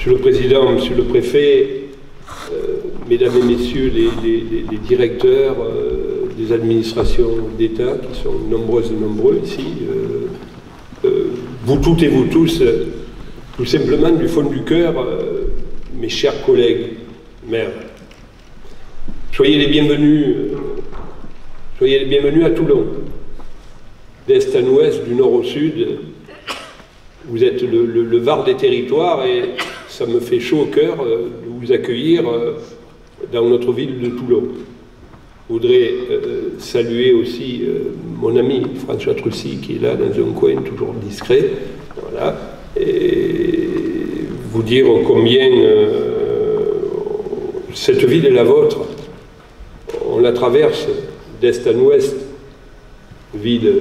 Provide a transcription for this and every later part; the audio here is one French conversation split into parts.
Monsieur le Président, Monsieur le Préfet, Mesdames et Messieurs les directeurs des administrations d'État, qui sont nombreuses et nombreux ici, vous toutes et vous tous, tout simplement du fond du cœur, mes chers collègues maires, soyez les bienvenus à Toulon, d'est en ouest, du nord au sud. Vous êtes le Var des territoires et ça me fait chaud au cœur de vous accueillir dans notre ville de Toulon. Je voudrais saluer aussi mon ami François Trucy qui est là dans un coin toujours discret, voilà, et vous dire combien cette ville est la vôtre. On la traverse d'est en ouest, ville.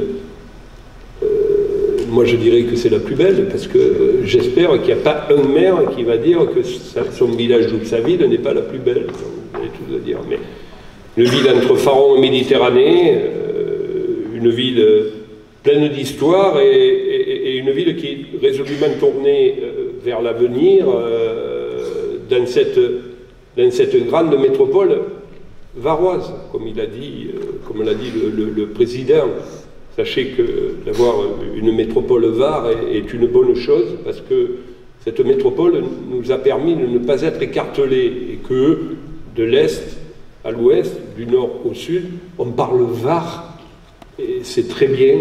Moi, je dirais que c'est la plus belle, parce que j'espère qu'il n'y a pas un maire qui va dire que son village ou sa ville n'est pas la plus belle. Vous allez tous le dire. Mais une ville entre Faron et Méditerranée, une ville pleine d'histoire et une ville qui est résolument tournée vers l'avenir dans cette grande métropole varoise, comme l'a dit le président. Sachez que d'avoir une métropole Var est une bonne chose parce que cette métropole nous a permis de ne pas être écartelés et que de l'Est à l'Ouest, du Nord au Sud, on parle Var et c'est très bien,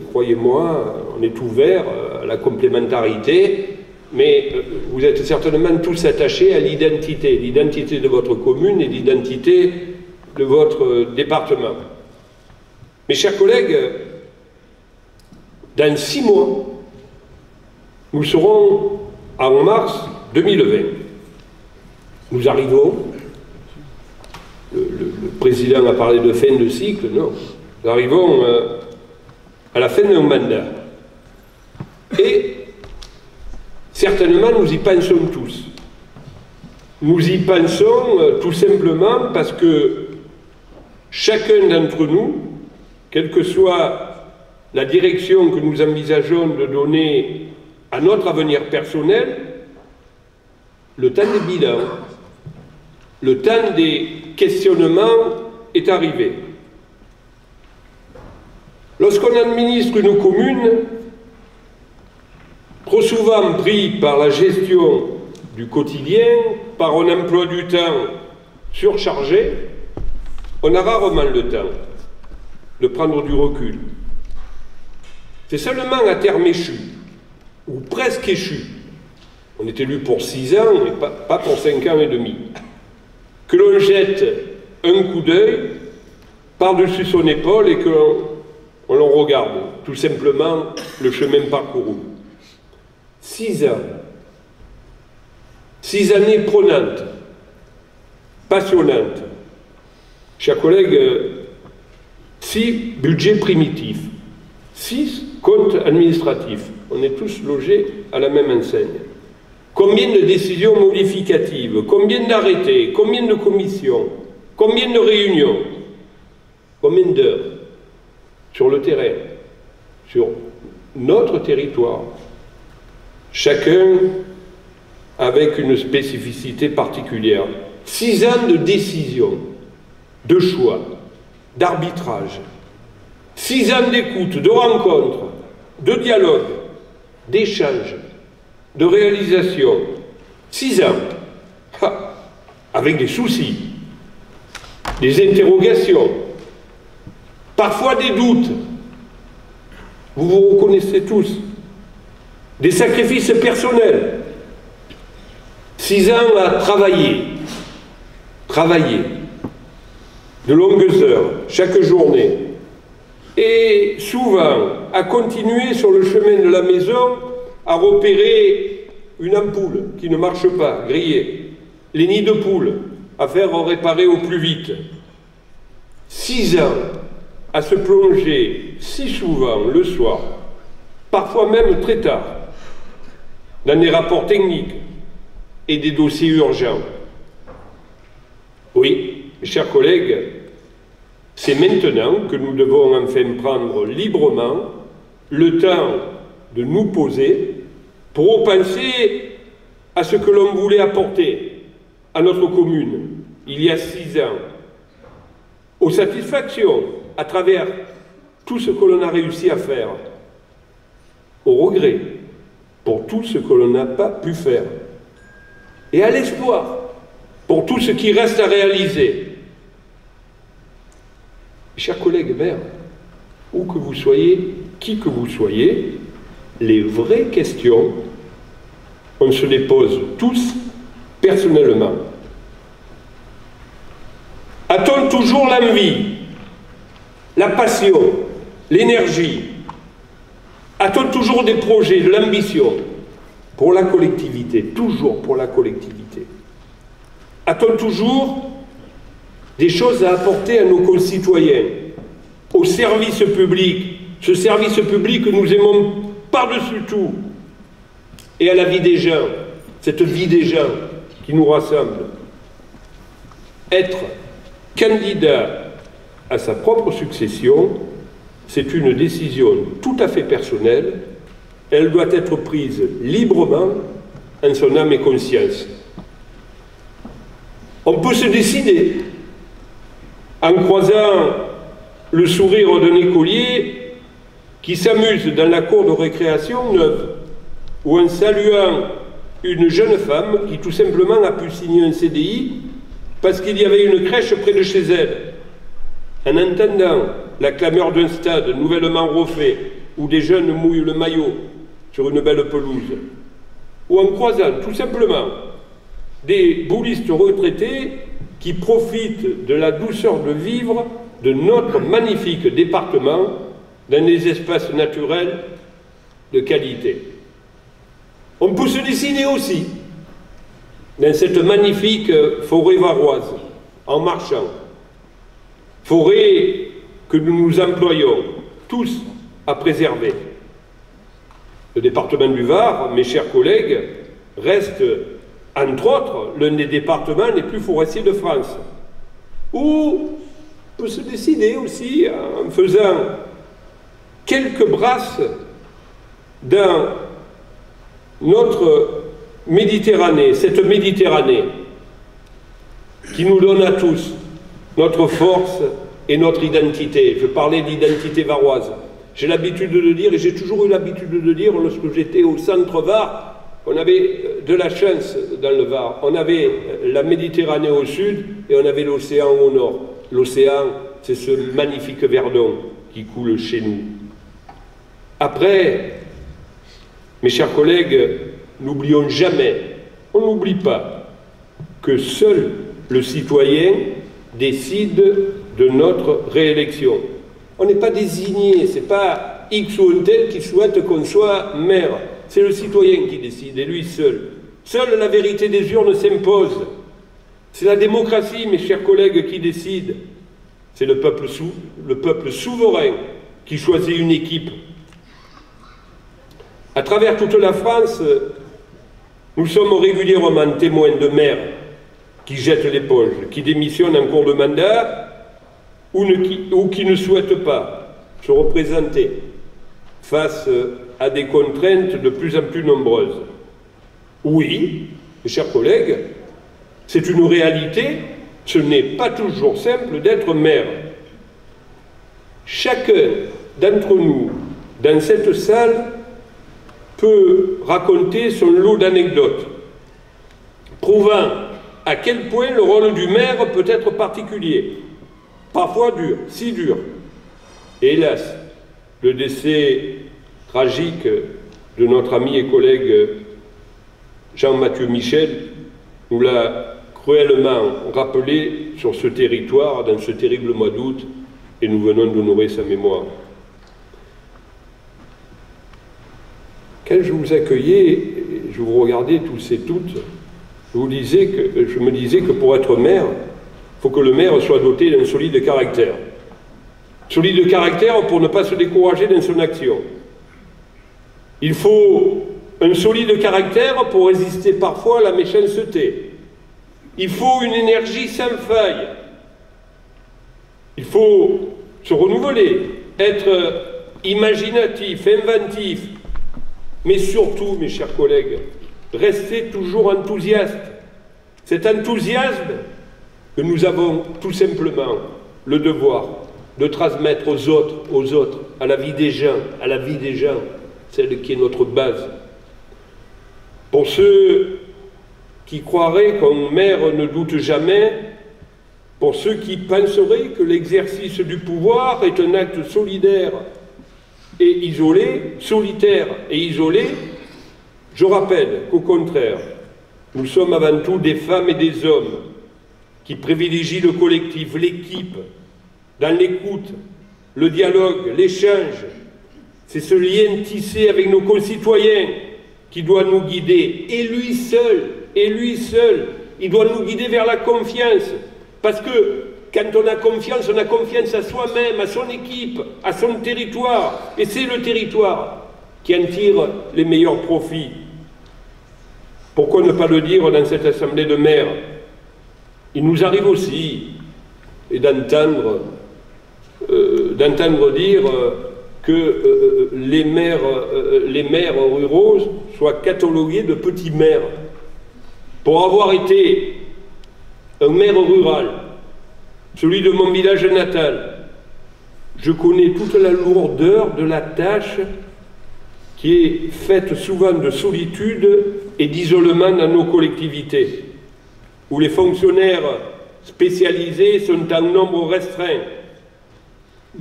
croyez-moi, on est ouvert à la complémentarité, mais vous êtes certainement tous attachés à l'identité de votre commune et l'identité de votre département. Mes chers collègues, dans 6 mois, nous serons en mars 2020. Nous arrivons, le président a parlé de fin de cycle, non, nous arrivons à la fin d'un mandat. Et certainement, nous y pensons tous. Nous y pensons tout simplement parce que chacun d'entre nous, quelle que soit la direction que nous envisageons de donner à notre avenir personnel, le temps des bilans, le temps des questionnements est arrivé. Lorsqu'on administre une commune, trop souvent pris par la gestion du quotidien, par un emploi du temps surchargé, on a rarement le temps de prendre du recul. C'est seulement à terme échu, ou presque échu, on est élu pour 6 ans et pas pour 5 ans et demi, que l'on jette un coup d'œil par-dessus son épaule et que l'on regarde tout simplement le chemin parcouru. 6 ans, 6 années prenantes, passionnantes. Chers collègues, 6 budgets primitifs, 6 comptes administratifs. On est tous logés à la même enseigne. Combien de décisions modificatives, combien d'arrêtés, combien de commissions, combien de réunions, combien d'heures sur le terrain, sur notre territoire, chacun avec une spécificité particulière. 6 ans de décision, de choix, d'arbitrage, 6 ans d'écoute, de rencontres, de dialogue, d'échange, de réalisation. 6 ans, avec des soucis, des interrogations, parfois des doutes. Vous vous reconnaissez tous. Des sacrifices personnels. 6 ans à travailler, de longues heures, chaque journée, et souvent à continuer sur le chemin de la maison à repérer une ampoule qui ne marche pas, grillée, les nids de poules à faire réparer au plus vite. 6 ans à se plonger si souvent le soir, parfois même très tard, dans des rapports techniques et des dossiers urgents. Oui, mes chers collègues, c'est maintenant que nous devons enfin prendre librement le temps de nous poser pour repenser à ce que l'on voulait apporter à notre commune il y a 6 ans, aux satisfactions à travers tout ce que l'on a réussi à faire, au regret pour tout ce que l'on n'a pas pu faire, et à l'espoir pour tout ce qui reste à réaliser. Chers collègues maires, où que vous soyez, qui que vous soyez, les vraies questions, on se les pose tous personnellement. A-t-on toujours l'envie, la passion, l'énergie? A-t-on toujours des projets, de l'ambition pour la collectivité, toujours pour la collectivité? A-t-on toujours des choses à apporter à nos concitoyens, au service public, ce service public que nous aimons par-dessus tout, et à la vie des gens, cette vie des gens qui nous rassemble? Être candidat à sa propre succession, c'est une décision tout à fait personnelle. Elle doit être prise librement, en son âme et conscience. On peut se décider en croisant le sourire d'un écolier qui s'amuse dans la cour de récréation neuve, ou en saluant une jeune femme qui tout simplement a pu signer un CDI parce qu'il y avait une crèche près de chez elle. En entendant la clameur d'un stade nouvellement refait, où des jeunes mouillent le maillot sur une belle pelouse, ou en croisant tout simplement des boulistes retraités qui profitent de la douceur de vivre de notre magnifique département dans des espaces naturels de qualité. On peut se décider aussi dans cette magnifique forêt varoise, en marchant, forêt que nous nous employons tous à préserver. Le département du Var, mes chers collègues, reste, entre autres, l'un des départements les plus forestiers de France, où on peut se décider aussi en faisant quelques brasses dans notre Méditerranée, cette Méditerranée qui nous donne à tous notre force et notre identité. Je parlais d'identité varoise. J'ai l'habitude de le dire, et j'ai toujours eu l'habitude de le dire, lorsque j'étais au centre Var, on avait de la chance dans le Var. On avait la Méditerranée au sud et on avait l'océan au nord. L'océan, c'est ce magnifique verdon qui coule chez nous. Après, mes chers collègues, n'oublions jamais, on n'oublie pas, que seul le citoyen décide de notre réélection. On n'est pas désigné, ce n'est pas X ou un tel qui souhaite qu'on soit maire. C'est le citoyen qui décide, et lui seul. Seule la vérité des urnes s'impose. C'est la démocratie, mes chers collègues, qui décide. C'est le peuple souverain qui choisit une équipe. À travers toute la France, nous sommes régulièrement témoins de maires qui jettent l'éponge, qui démissionnent en cours de mandat ou qui ne souhaitent pas se représenter face à des contraintes de plus en plus nombreuses. Oui, mes chers collègues, c'est une réalité, ce n'est pas toujours simple d'être maire. Chacun d'entre nous, dans cette salle, peut raconter son lot d'anecdotes, prouvant à quel point le rôle du maire peut être particulier, parfois dur, si dur. Et hélas, le décès tragique de notre ami et collègue Jean-Mathieu Michel nous l'a cruellement rappelé sur ce territoire, dans ce terrible mois d'août, et nous venons d'honorer sa mémoire. Quand je vous accueillais, je vous regardais tous et toutes, je me disais que pour être maire, il faut que le maire soit doté d'un solide caractère. Solide caractère pour ne pas se décourager dans son action. Il faut un solide caractère pour résister parfois à la méchanceté. Il faut une énergie sans faille. Il faut se renouveler, être imaginatif, inventif. Mais surtout, mes chers collègues, rester toujours enthousiaste. Cet enthousiasme que nous avons tout simplement le devoir de transmettre aux autres, à la vie des gens, celle qui est notre base. Pour ceux qui croiraient qu'un maire ne doute jamais, pour ceux qui penseraient que l'exercice du pouvoir est un acte solitaire et isolé, je rappelle qu'au contraire, nous sommes avant tout des femmes et des hommes qui privilégient le collectif, l'équipe, dans l'écoute, le dialogue, l'échange. C'est ce lien tissé avec nos concitoyens qui doit nous guider. Et lui seul, il doit nous guider vers la confiance. Parce que quand on a confiance à soi-même, à son équipe, à son territoire. Et c'est le territoire qui en tire les meilleurs profits. Pourquoi ne pas le dire dans cette assemblée de maires? Il nous arrive aussi d'entendre dire que les maires ruraux soient catalogués de petits maires. Pour avoir été un maire rural, celui de mon village natal, je connais toute la lourdeur de la tâche qui est faite souvent de solitude et d'isolement dans nos collectivités, où les fonctionnaires spécialisés sont en nombre restreint.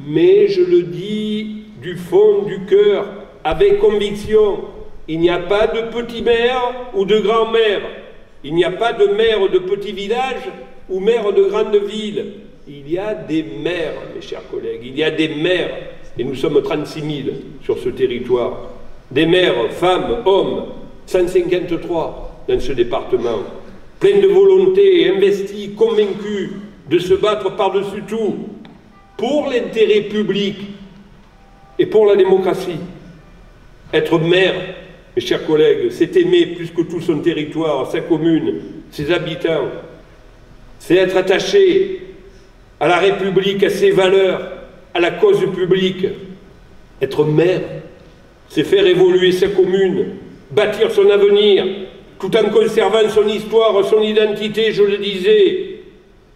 Mais je le dis du fond du cœur, avec conviction, il n'y a pas de petits maires ou de grands maires. Il n'y a pas de maires de petits villages ou maires de grandes villes. Il y a des maires, mes chers collègues, il y a des maires, et nous sommes 36 000 sur ce territoire. Des maires, femmes, hommes, 153 dans ce département, pleins de volonté, investis, convaincus de se battre par-dessus tout pour l'intérêt public et pour la démocratie. Être maire, mes chers collègues, c'est aimer plus que tout son territoire, sa commune, ses habitants. C'est être attaché à la République, à ses valeurs, à la cause publique. Être maire, c'est faire évoluer sa commune, bâtir son avenir, tout en conservant son histoire, son identité, je le disais.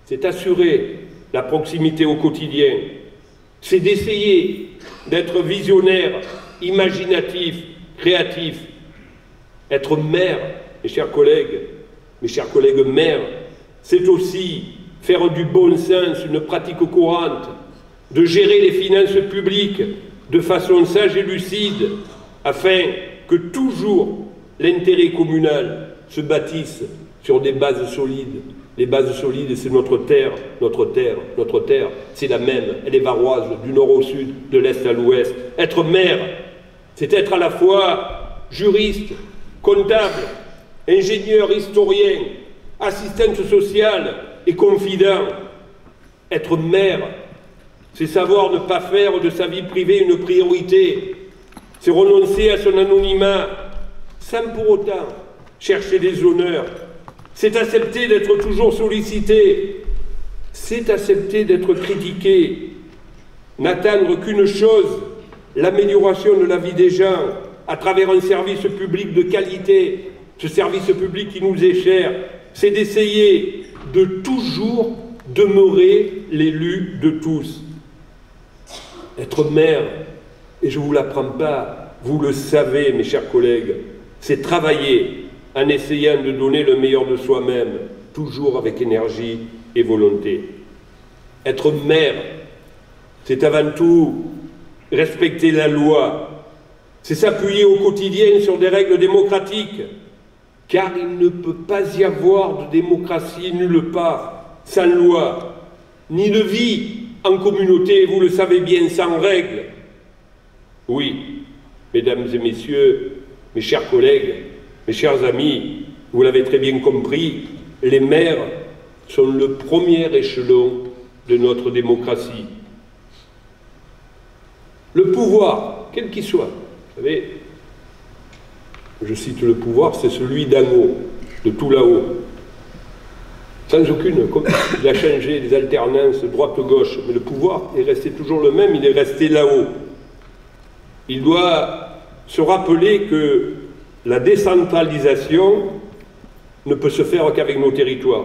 C'est assurer la proximité au quotidien. C'est d'essayer d'être visionnaire, imaginatif, créatif. Être maire, mes chers collègues maires, c'est aussi faire du bon sens une pratique courante, de gérer les finances publiques de façon sage et lucide, afin que toujours l'intérêt communal se bâtisse sur des bases solides. Les bases solides, c'est notre terre, c'est la même, elle est varoise, du nord au sud, de l'est à l'ouest. Être maire, c'est être à la fois juriste, comptable, ingénieur, historien, assistante sociale et confident. Être maire, c'est savoir ne pas faire de sa vie privée une priorité. C'est renoncer à son anonymat sans pour autant chercher des honneurs. C'est accepter d'être toujours sollicité. C'est accepter d'être critiqué. N'attendre qu'une chose, l'amélioration de la vie des gens à travers un service public de qualité. Ce service public qui nous est cher, c'est d'essayer de toujours demeurer l'élu de tous. Être maire, et je ne vous l'apprends pas, vous le savez mes chers collègues, c'est travailler en essayant de donner le meilleur de soi-même, toujours avec énergie et volonté. Être maire, c'est avant tout respecter la loi, c'est s'appuyer au quotidien sur des règles démocratiques, car il ne peut pas y avoir de démocratie nulle part sans loi, ni de vie en communauté, vous le savez bien, sans règles. Oui, mesdames et messieurs, mes chers collègues, mes chers amis, vous l'avez très bien compris, les maires sont le premier échelon de notre démocratie. Le pouvoir, quel qu'il soit, vous savez, je cite le pouvoir, c'est celui d'en haut, de tout là-haut. Sans aucune, comme il a changé les alternances droite-gauche, mais le pouvoir est resté toujours le même, il est resté là-haut. Il doit se rappeler que la décentralisation ne peut se faire qu'avec nos territoires.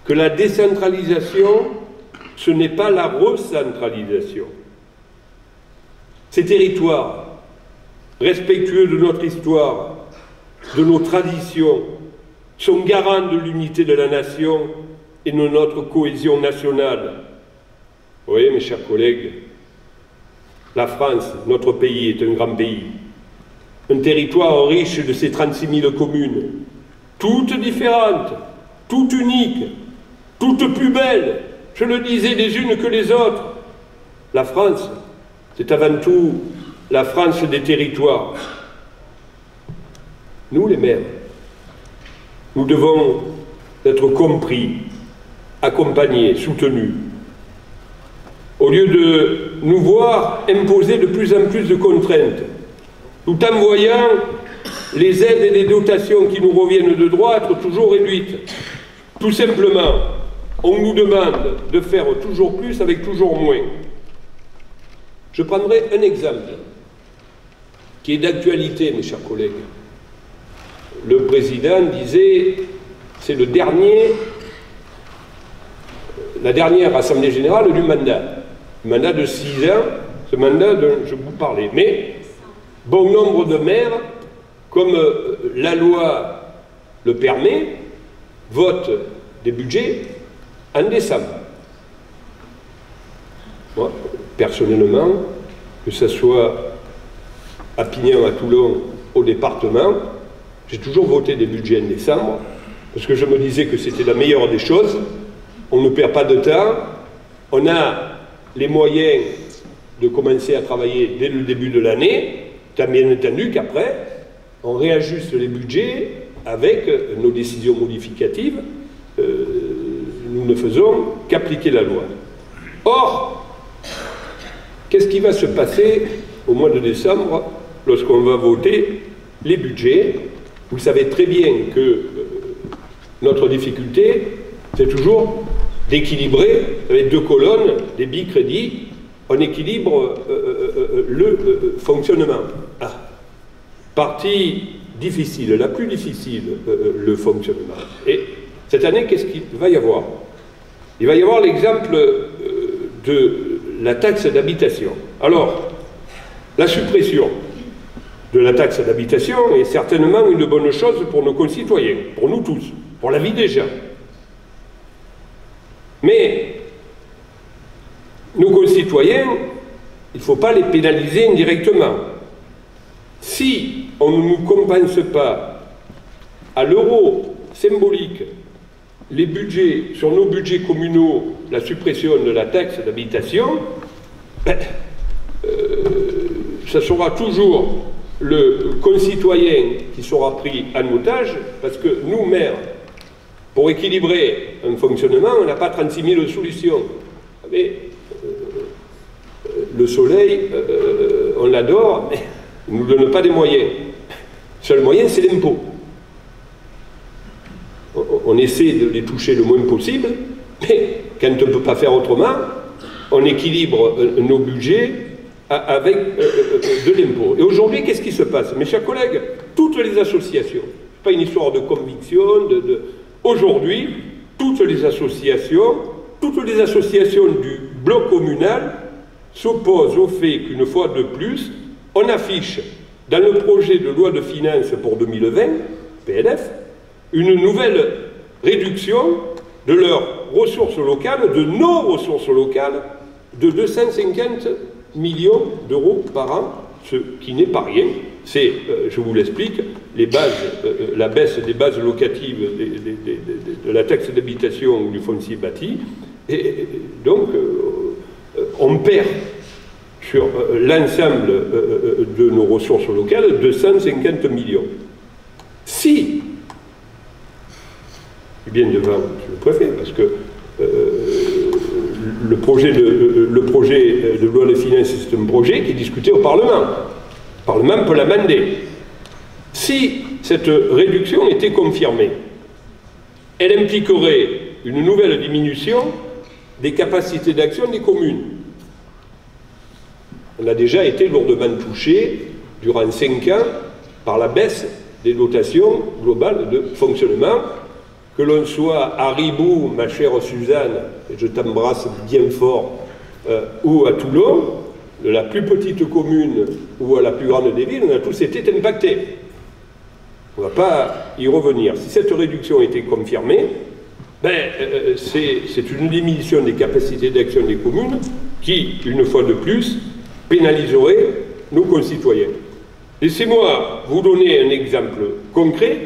Que la décentralisation, ce n'est pas la recentralisation. Ces territoires, respectueux de notre histoire, de nos traditions, sont garants de l'unité de la nation et de notre cohésion nationale. Oui, mes chers collègues, la France, notre pays, est un grand pays. Un territoire riche de ses 36 000 communes, toutes différentes, toutes uniques, toutes plus belles, je le disais, les unes que les autres. La France, c'est avant tout la France des territoires. Nous, les maires, nous devons être compris, accompagnés, soutenus. Au lieu de nous voir imposer de plus en plus de contraintes, tout en voyant les aides et les dotations qui nous reviennent de droit être toujours réduites. Tout simplement, on nous demande de faire toujours plus avec toujours moins. Je prendrai un exemple qui est d'actualité, mes chers collègues. Le président disait, c'est la dernière Assemblée Générale du mandat de 6 ans, ce mandat dont je vous parlais. Mais bon nombre de maires, comme la loi le permet, votent des budgets en décembre. Moi, personnellement, que ce soit à Pignan, à Toulon, au département, j'ai toujours voté des budgets en décembre, parce que je me disais que c'était la meilleure des choses. On ne perd pas de temps, on a les moyens de commencer à travailler dès le début de l'année, bien entendu qu'après, on réajuste les budgets avec nos décisions modificatives. Nous ne faisons qu'appliquer la loi. Or, qu'est-ce qui va se passer au mois de décembre lorsqu'on va voter les budgets? Vous savez très bien que notre difficulté, c'est toujours d'équilibrer avec 2 colonnes, des bicrédits, on équilibre le fonctionnement. Partie difficile, la plus difficile, le fonctionnement. Et cette année, qu'est-ce qu'il va y avoir? Il va y avoir l'exemple de la taxe d'habitation. Alors, la suppression de la taxe d'habitation est certainement une bonne chose pour nos concitoyens, pour nous tous, pour la vie des gens. Mais nos concitoyens, il ne faut pas les pénaliser indirectement. Si on ne nous compense pas à l'euro symbolique les budgets, sur nos budgets communaux, la suppression de la taxe d'habitation, ça sera toujours le concitoyen qui sera pris en otage, parce que nous, maires, pour équilibrer un fonctionnement, on n'a pas 36 000 solutions. Mais, le soleil, on l'adore, mais il ne nous donne pas des moyens. Le seul moyen, c'est l'impôt. On essaie de les toucher le moins possible, mais quand on ne peut pas faire autrement, on équilibre nos budgets avec de l'impôt. Et aujourd'hui, qu'est-ce qui se passe? Mes chers collègues, toutes les associations, ce n'est pas une histoire de conviction, aujourd'hui, toutes les associations du bloc communal s'opposent au fait qu'une fois de plus, on affiche dans le projet de loi de finances pour 2020, PLF, une nouvelle réduction de leurs ressources locales, de nos ressources locales, de 250 millions d'euros par an, ce qui n'est pas rien. C'est, je vous l'explique, la baisse des bases locatives de la taxe d'habitation ou du foncier bâti. Et donc, on perd sur l'ensemble de nos ressources locales 250 millions. Si, bien devant le préfet, parce que le projet de loi de finances, c'est un projet qui est discuté au Parlement. Le Parlement peut l'amender. Si cette réduction était confirmée, elle impliquerait une nouvelle diminution des capacités d'action des communes. On a déjà été lourdement touché durant 5 ans par la baisse des dotations globales de fonctionnement, que l'on soit à Ribou, ma chère Suzanne, et je t'embrasse bien fort, ou à Toulon, de la plus petite commune ou à la plus grande des villes, on a tous été impactés. On ne va pas y revenir. Si cette réduction était confirmée, c'est une diminution des capacités d'action des communes qui, une fois de plus, pénaliserait nos concitoyens. Laissez-moi vous donner un exemple concret.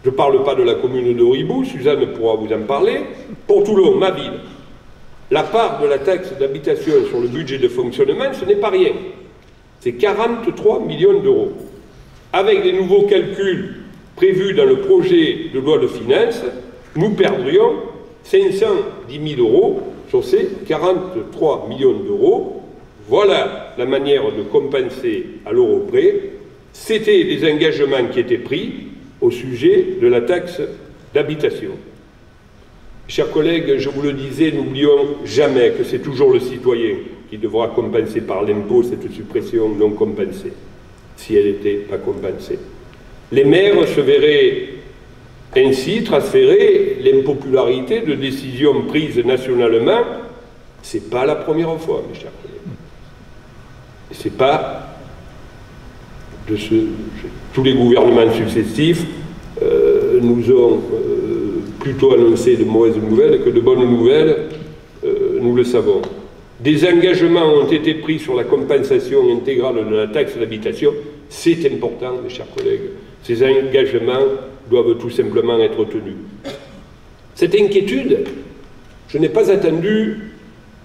Je ne parle pas de la commune de Ribou, Suzanne pourra vous en parler. Pour Toulon, ma ville, la part de la taxe d'habitation sur le budget de fonctionnement, ce n'est pas rien. C'est 43 millions d'euros. Avec les nouveaux calculs prévus dans le projet de loi de finances, nous perdrions 510 000 euros sur ces 43 millions d'euros. Voilà la manière de compenser à l'euro près. C'était des engagements qui étaient pris au sujet de la taxe d'habitation. Chers collègues, je vous le disais, n'oublions jamais que c'est toujours le citoyen qui devra compenser par l'impôt cette suppression non compensée, si elle n'était pas compensée. Les maires se verraient ainsi transférer l'impopularité de décisions prises nationalement. Ce n'est pas la première fois, mes chers collègues. Ce n'est pas de tous les gouvernements successifs nous ont plutôt annoncé de mauvaises nouvelles que de bonnes nouvelles, nous le savons. Des engagements ont été pris sur la compensation intégrale de la taxe d'habitation. C'est important, mes chers collègues. Ces engagements doivent tout simplement être tenus. Cette inquiétude, je n'ai pas attendu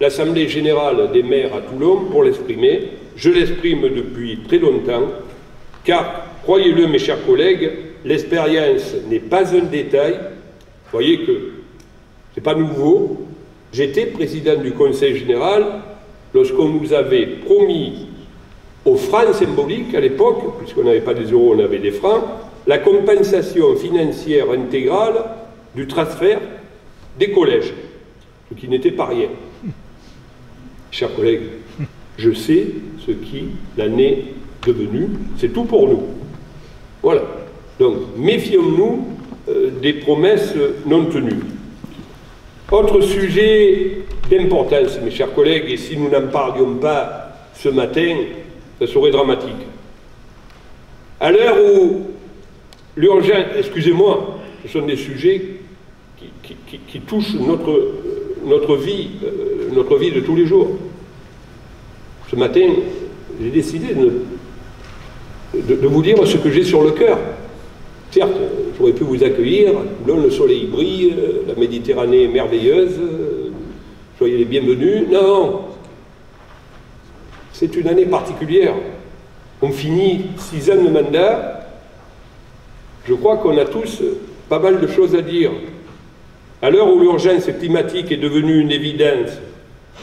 l'Assemblée générale des maires à Toulon pour l'exprimer. Je l'exprime depuis très longtemps, car, croyez-le, mes chers collègues, l'expérience n'est pas un détail. Vous voyez que ce n'est pas nouveau. J'étais président du Conseil général lorsqu'on nous avait promis aux francs symboliques à l'époque, puisqu'on n'avait pas des euros, on avait des francs, la compensation financière intégrale du transfert des collèges, ce qui n'était pas rien. Chers collègues, je sais ce qui l'en est devenu, c'est tout pour nous. Voilà. Donc, méfions-nous des promesses non tenues. Autre sujet d'importance, mes chers collègues, et si nous n'en parlions pas ce matin, ça serait dramatique. À l'heure où l'urgence, excusez-moi, ce sont des sujets qui touchent notre vie de tous les jours. Ce matin, j'ai décidé de vous dire ce que j'ai sur le cœur. Certes, j'aurais pu vous accueillir, le soleil brille, la Méditerranée est merveilleuse, soyez les bienvenus. Non, c'est une année particulière. On finit 6 ans de mandat. Je crois qu'on a tous pas mal de choses à dire. À l'heure où l'urgence climatique est devenue une évidence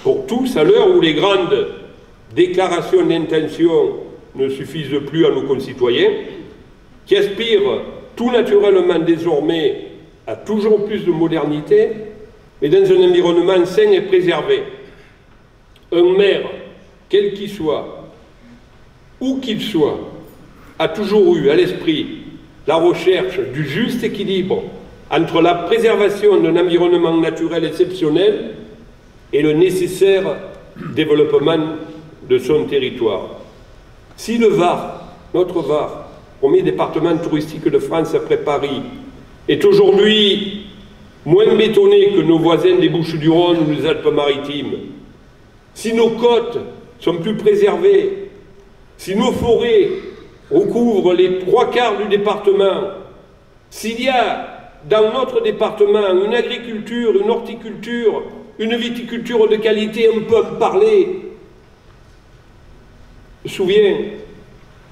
pour tous, à l'heure où les grandes déclarations d'intention ne suffisent plus à nos concitoyens, qui aspirent tout naturellement désormais à toujours plus de modernité, mais dans un environnement sain et préservé. Un maire, quel qu'il soit, où qu'il soit, a toujours eu à l'esprit la recherche du juste équilibre entre la préservation d'un environnement naturel exceptionnel et le nécessaire développement de son territoire. Si le Var, notre Var, premier département touristique de France après Paris, est aujourd'hui moins bétonné que nos voisins des Bouches-du-Rhône ou des Alpes-Maritimes, si nos côtes sont plus préservées, si nos forêts recouvrent les 3/4 du département, s'il y a dans notre département une agriculture, une horticulture, une viticulture de qualité, on peut en parler. Je me souviens,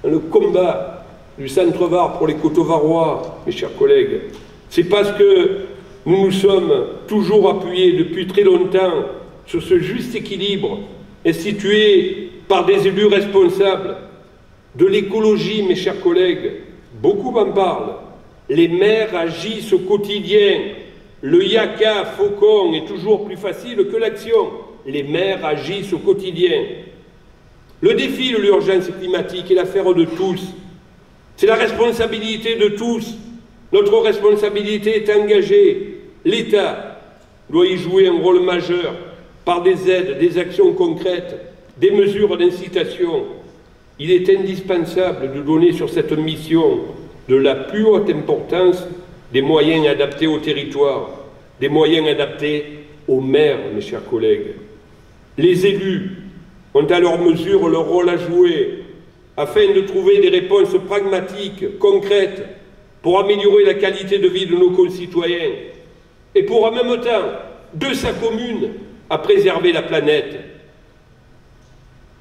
dans le combat du Centre-Var pour les Coteaux-Varois, mes chers collègues, c'est parce que nous nous sommes toujours appuyés depuis très longtemps sur ce juste équilibre institué par des élus responsables de l'écologie, mes chers collègues. Beaucoup en parlent. Les maires agissent au quotidien. Le yaka faucon est toujours plus facile que l'action. Les maires agissent au quotidien. Le défi de l'urgence climatique est l'affaire de tous. C'est la responsabilité de tous. Notre responsabilité est engagée. L'État doit y jouer un rôle majeur par des aides, des actions concrètes, des mesures d'incitation. Il est indispensable de donner sur cette mission de la plus haute importance des moyens adaptés au territoire, des moyens adaptés aux maires, mes chers collègues. Les élus ont à leur mesure leur rôle à jouer afin de trouver des réponses pragmatiques, concrètes, pour améliorer la qualité de vie de nos concitoyens et pour en même temps, de sa commune, à préserver la planète.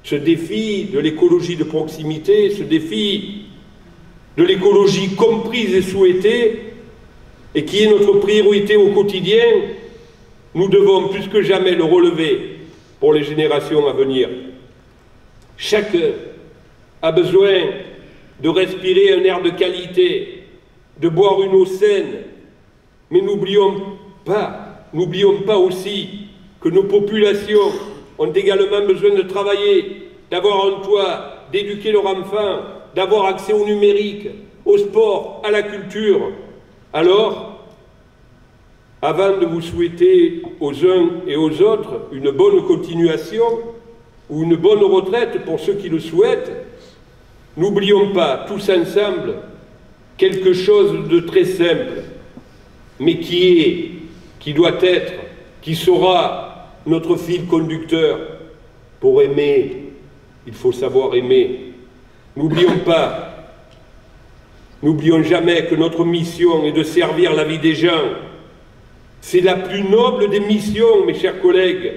Ce défi de l'écologie de proximité, ce défi de l'écologie comprise et souhaitée, et qui est notre priorité au quotidien, nous devons plus que jamais le relever pour les générations à venir. Chacun a besoin de respirer un air de qualité, de boire une eau saine, mais n'oublions pas aussi que nos populations ont également besoin de travailler, d'avoir un toit, d'éduquer leurs enfants, d'avoir accès au numérique, au sport, à la culture. Alors, avant de vous souhaiter aux uns et aux autres une bonne continuation ou une bonne retraite pour ceux qui le souhaitent, n'oublions pas tous ensemble quelque chose de très simple, mais qui doit être, qui sera notre fil conducteur. Pour aimer, il faut savoir aimer. N'oublions jamais que notre mission est de servir la vie des gens. C'est la plus noble des missions, mes chers collègues,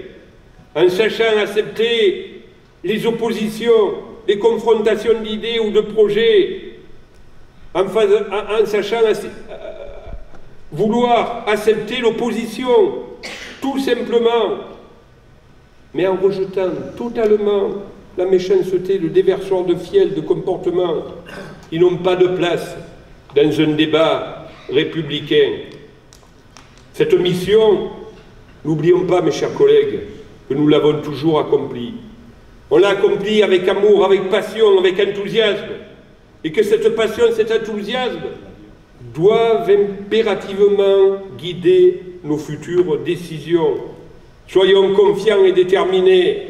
en sachant accepter les oppositions, les confrontations d'idées ou de projets, en sachant vouloir accepter l'opposition, tout simplement, mais en rejetant totalement la méchanceté, le déversoir de fiel de comportements qui n'ont pas de place dans un débat républicain. Cette mission, n'oublions pas, mes chers collègues, que nous l'avons toujours accomplie. On l'a accomplie avec amour, avec passion, avec enthousiasme, et que cette passion, cet enthousiasme doivent impérativement guider nos futures décisions. Soyons confiants et déterminés,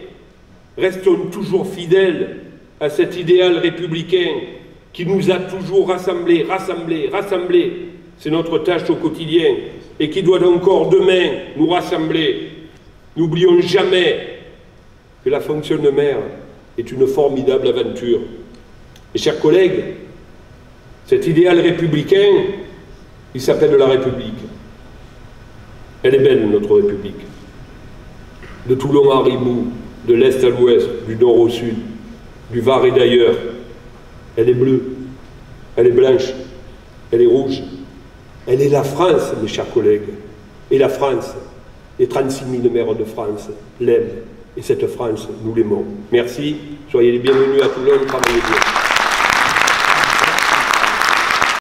restons toujours fidèles à cet idéal républicain qui nous a toujours rassemblés. C'est notre tâche au quotidien et qui doit encore demain nous rassembler. N'oublions jamais que la fonction de maire est une formidable aventure. Mes chers collègues, cet idéal républicain, il s'appelle la République. Elle est belle, notre République. De Toulon à Rimoux, de l'Est à l'Ouest, du Nord au Sud, du Var et d'ailleurs. Elle est bleue, elle est blanche, elle est rouge. Elle est la France, mes chers collègues. Et la France, les 36 000 maires de France l'aiment. Et cette France, nous l'aimons. Merci, soyez les bienvenus à Toulon, travaillez bien.